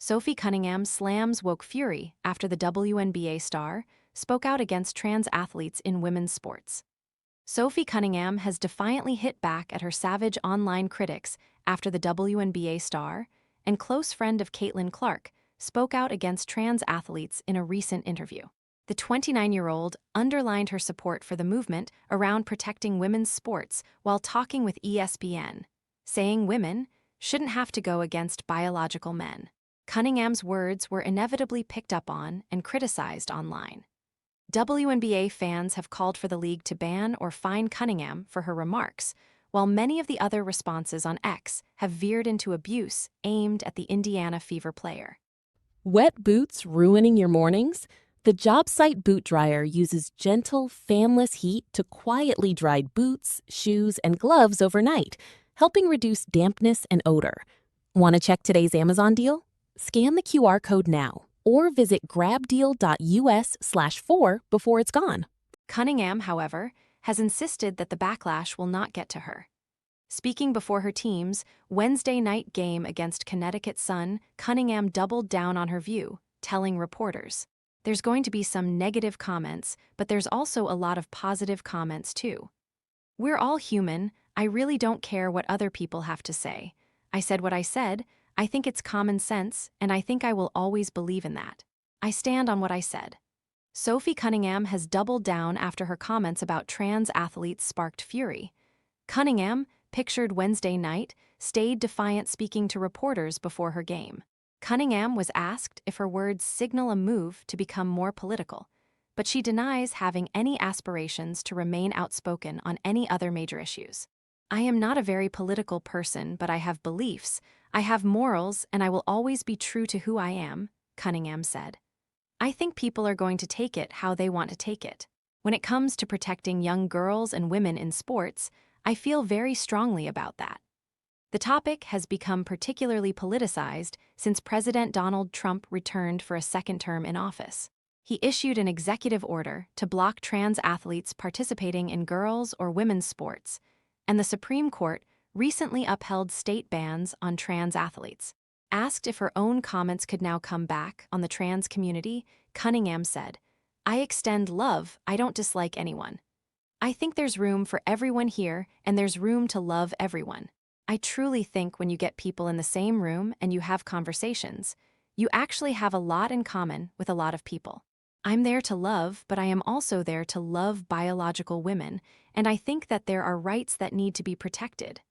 Sophie Cunningham slams woke fury after the WNBA star spoke out against trans athletes in women's sports. Sophie Cunningham has defiantly hit back at her savage online critics after the WNBA star and close friend of Caitlin Clark spoke out against trans athletes in a recent interview. The 29-year-old underlined her support for the movement around protecting women's sports while talking with ESPN, saying women shouldn't have to go against biological men. Cunningham's words were inevitably picked up on and criticized online. WNBA fans have called for the league to ban or fine Cunningham for her remarks, while many of the other responses on X have veered into abuse aimed at the Indiana Fever player. Wet boots ruining your mornings? The job site boot dryer uses gentle, fanless heat to quietly dry boots, shoes, and gloves overnight, helping reduce dampness and odor. Want to check today's Amazon deal? Scan the QR code now or visit grabdeal.us/4 before it's gone. Cunningham, however, has insisted that the backlash will not get to her. Speaking before her team's Wednesday night game against Connecticut Sun, Cunningham doubled down on her view, telling reporters, "There's going to be some negative comments, but there's also a lot of positive comments too. We're all human. I really don't care what other people have to say. I said what I said. I think it's common sense, and I think I will always believe in that. I stand on what I said." Sophie Cunningham has doubled down after her comments about trans athletes sparked fury. Cunningham, pictured Wednesday night, stayed defiant speaking to reporters before her game. Cunningham was asked if her words signal a move to become more political, but she denies having any aspirations to remain outspoken on any other major issues. "I am not a very political person, but I have beliefs, I have morals, and I will always be true to who I am," Cunningham said. "I think people are going to take it how they want to take it. When it comes to protecting young girls and women in sports, I feel very strongly about that." The topic has become particularly politicized since President Donald Trump returned for a second term in office. He issued an executive order to block trans athletes participating in girls' or women's sports, and the Supreme Court recently upheld state bans on trans athletes. Asked if her own comments could now come back on the trans community, Cunningham said, "I extend love, I don't dislike anyone. I think there's room for everyone here, and there's room to love everyone. I truly think when you get people in the same room and you have conversations, you actually have a lot in common with a lot of people. I'm there to love, but I am also there to love biological women, and I think that there are rights that need to be protected.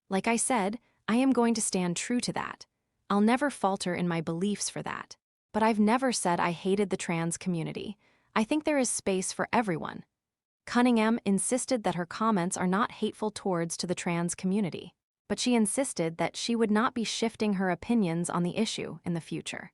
Like I said, I am going to stand true to that. I'll never falter in my beliefs for that. But I've never said I hated the trans community. I think there is space for everyone." Cunningham insisted that her comments are not hateful towards to the trans community, but she insisted that she would not be shifting her opinions on the issue in the future.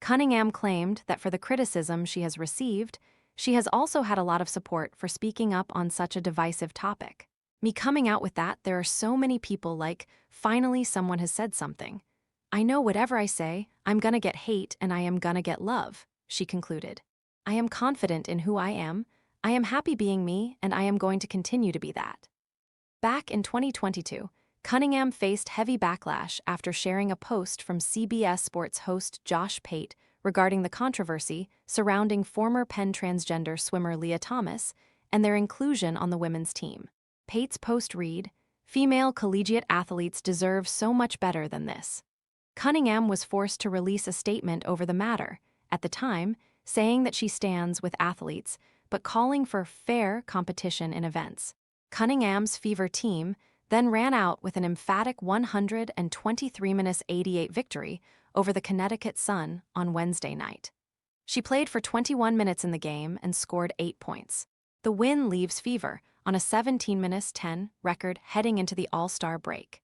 Cunningham claimed that for the criticism she has received, she has also had a lot of support for speaking up on such a divisive topic. "Me coming out with that, there are so many people like, finally someone has said something. I know whatever I say, I'm gonna get hate and I am gonna get love," she concluded. "I am confident in who I am happy being me, and I am going to continue to be that." Back in 2022, Cunningham faced heavy backlash after sharing a post from CBS Sports host Josh Pate regarding the controversy surrounding former Penn transgender swimmer Leah Thomas and their inclusion on the women's team. Pate's post read, "Female collegiate athletes deserve so much better than this." Cunningham was forced to release a statement over the matter, at the time saying that she stands with athletes, but calling for fair competition in events. Cunningham's Fever team then ran out with an emphatic 123-88 victory over the Connecticut Sun on Wednesday night. She played for 21 minutes in the game and scored 8 points. The win leaves Fever on a 17-10 record heading into the All-Star break.